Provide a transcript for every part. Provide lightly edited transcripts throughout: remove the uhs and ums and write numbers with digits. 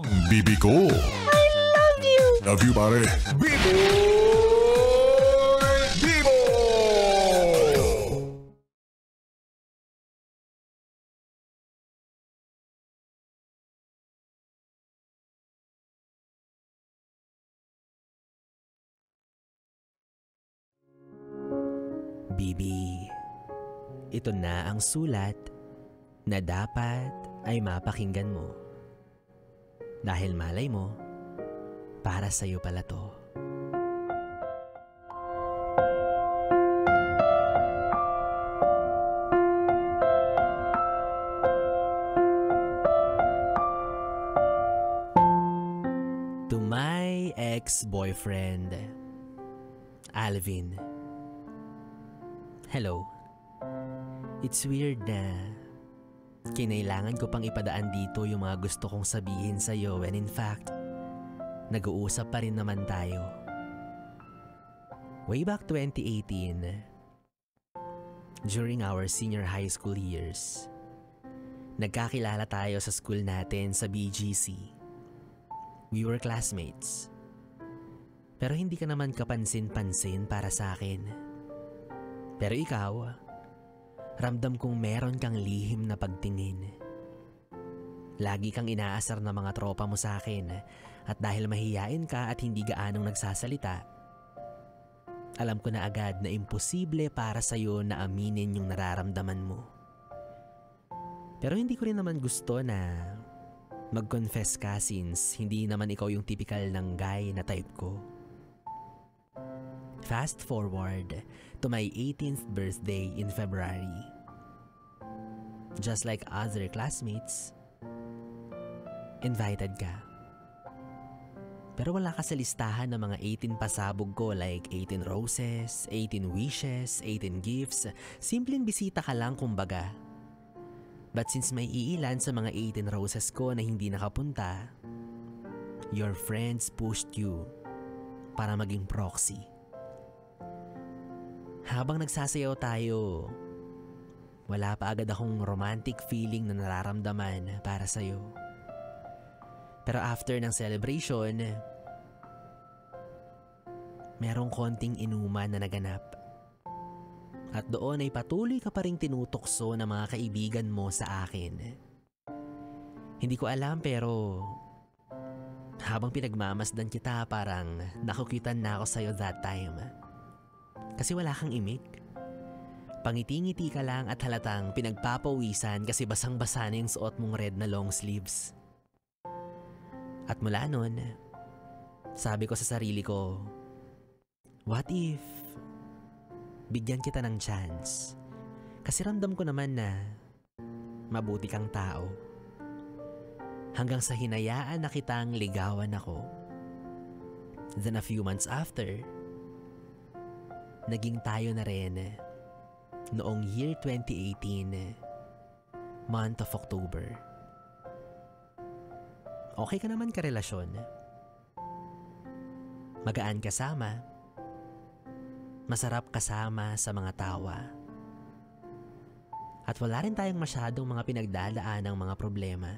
Bibi ko. I love you! Love you, pare. Bibo! Bibo! Bibi, ito na ang sulat na dapat ay mapakinggan mo. Dahil malay mo, para sa'yo pala to. To my ex-boyfriend, Alvin. Hello. It's weird na kinailangan ko pang ipadaan dito yung mga gusto kong sabihin sa'yo when in fact, nag-uusap pa rin naman tayo. Way back 2018, during our senior high school years, nagkakilala tayo sa school natin sa BGC. We were classmates. Pero hindi ka naman kapansin-pansin para sa akin. Pero ikaw, ramdam kong meron kang lihim na pagtingin. Lagi kang inaasar ng mga tropa mo sa akin at dahil mahiyain ka at hindi gaanong nagsasalita, alam ko na agad na imposible para sa'yo na aminin yung nararamdaman mo. Pero hindi ko rin naman gusto na mag-confess ka since hindi naman ikaw yung typical ng guy na type ko. Fast forward to my 18th birthday in February. Just like other classmates, invited ka. Pero wala ka sa listahan ng mga 18 pasabog ko like 18 roses, 18 wishes, 18 gifts. Simpleng bisita ka lang kumbaga. But since may iilan sa mga 18 roses ko na hindi nakapunta, your friends pushed you para maging proxy. Habang nagsasayaw tayo, wala pa agad akong romantic feeling na nararamdaman para sa'yo. Pero after ng celebration, merong konting inuman na naganap. At doon ay patuloy ka pa ring tinutokso ng mga kaibigan mo sa akin. Hindi ko alam pero habang pinagmamasdan kita parang nakukitan na ako sa'yo that time. Kasi wala kang imik. Pangiti-ngiti ka lang at halatang pinagpapawisan kasi basang-basa na yung suot mong red na long sleeves. At mula nun, sabi ko sa sarili ko, what if bigyan kita ng chance? Kasi ramdam ko naman na mabuti kang tao. Hanggang sa hinayaan na kitang ligawan ako. Then a few months after, naging tayo na rin noong year 2018, month of October. Okay ka naman karelasyon. Magaan kasama. Masarap kasama sa mga tawa. At wala rin tayong masyadong mga pinagdadaan ng mga problema.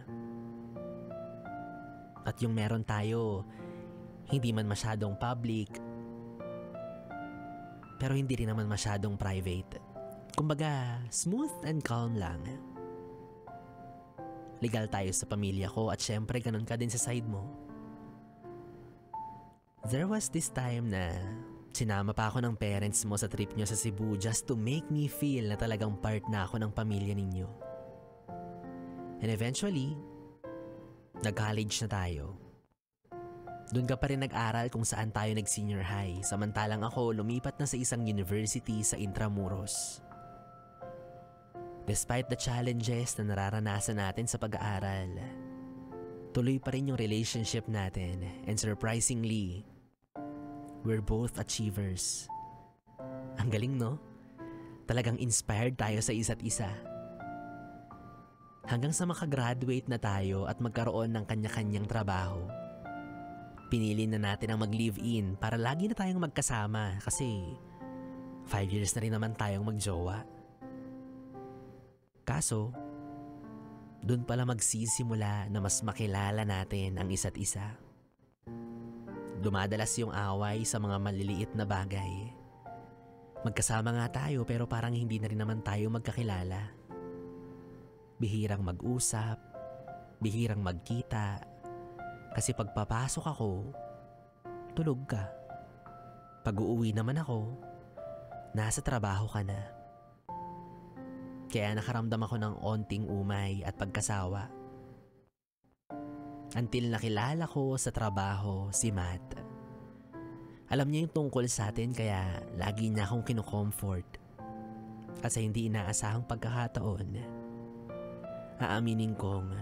At yung meron tayo, hindi man masyadong public, pero hindi rin naman masyadong private. Kumbaga, smooth and calm lang. Legal tayo sa pamilya ko at syempre ganun ka din sa side mo. There was this time na sinama pa ako ng parents mo sa trip nyo sa Cebu just to make me feel na talagang part na ako ng pamilya ninyo. And eventually, nag-college na tayo. Doon ka pa rin nag-aral kung saan tayo nag-senior high, samantalang ako lumipat na sa isang university sa Intramuros. Despite the challenges na nararanasan natin sa pag-aaral, tuloy pa rin yung relationship natin and surprisingly, we're both achievers. Ang galing, no? Talagang inspired tayo sa isa't isa. Hanggang sa makagraduate na tayo at magkaroon ng kanya-kanyang trabaho. Pinili na natin ang mag-live-in para lagi na tayong magkasama kasi 5 years na rin naman tayong magjowa. Kaso, Doon pala magsisimula na mas makilala natin ang isa't isa. Dumadalas yung away sa mga maliliit na bagay. Magkasama nga tayo pero parang hindi na rin naman tayo magkakilala. Bihirang mag-usap, bihirang magkita. Kasi pagpapasok ako, tulog ka. Pag uuwi naman ako, nasa trabaho ka na. Kaya nakaramdam ako ng onting umay at pagkasawa. Until nakilala ko sa trabaho si Matt. Alam niya yung tungkol sa atin kaya lagi niya akong kinukomfort. At sa hindi inaasahang pagkakataon, aaminin kong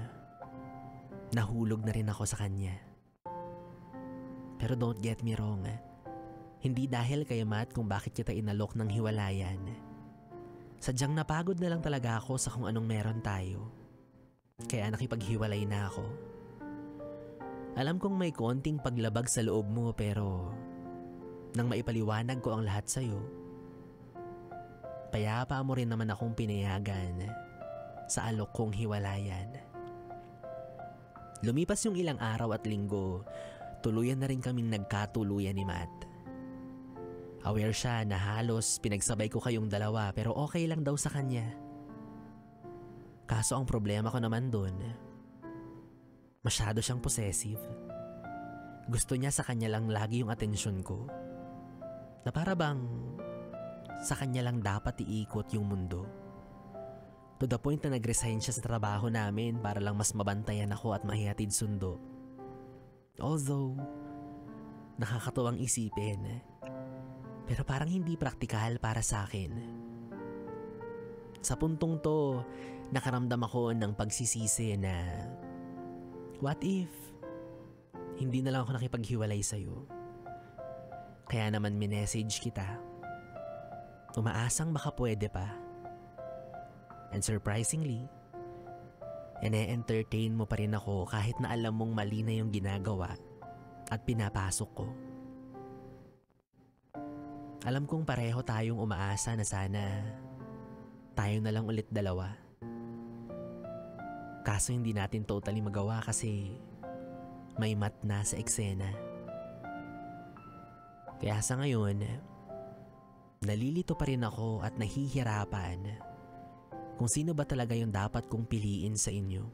nahulog na rin ako sa kanya. Pero don't get me wrong, hindi dahil kay Matt kung bakit kita inalok ng hiwalayan. Sadyang napagod na lang talaga ako sa kung anong meron tayo. Kaya nakipaghiwalay na ako. Alam kong may konting paglabag sa loob mo pero nang maipaliwanag ko ang lahat sa'yo, payapa mo rin naman akong pinayagan sa alok kong hiwalayan. Lumipas yung ilang araw at linggo, tuluyan na rin kaming nagkatuluyan ni Matt. Aware siya na halos pinagsabay ko kayong dalawa pero okay lang daw sa kanya. Kaso ang problema ko naman dun, masyado siyang possessive. Gusto niya sa kanya lang lagi yung atensyon ko. Na para bang sa kanya lang dapat iikot yung mundo. To the point na nag-resign siya sa trabaho namin para lang mas mabantayan ako at mahihatid sundo. Although, nakakatuwang isipin. Pero parang hindi praktikal para sa akin. Sa puntong to, nakaramdam ako ng pagsisisi na what if hindi na lang ako nakipaghiwalay sa'yo? Kaya naman minessage kita. Umaasang baka pwede pa. And surprisingly, ine-entertain mo pa rin ako kahit na alam mong mali na yung ginagawa at pinapasok ko. Alam kong pareho tayong umaasa na sana tayo na lang ulit dalawa. Kaso hindi natin totally magawa kasi may Matt na sa eksena. Kaya sa ngayon, nalilito pa rin ako at nahihirapan kung sino ba talaga yung dapat kong piliin sa inyo.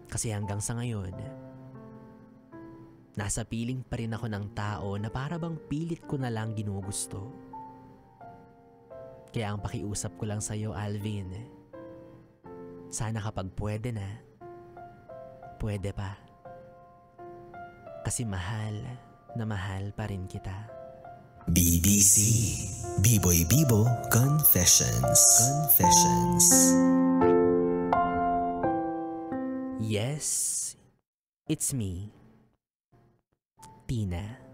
Kasi hanggang sa ngayon, nasa piling pa rin ako ng tao na para bang pilit ko na lang ginugusto. Kaya ang pakiusap ko lang sa'yo, Alvin, sana kapag pwede na, pwede pa. Kasi mahal na mahal pa rin kita. BBC B-Boy Bibo Confessions. Yes, it's me. Tina.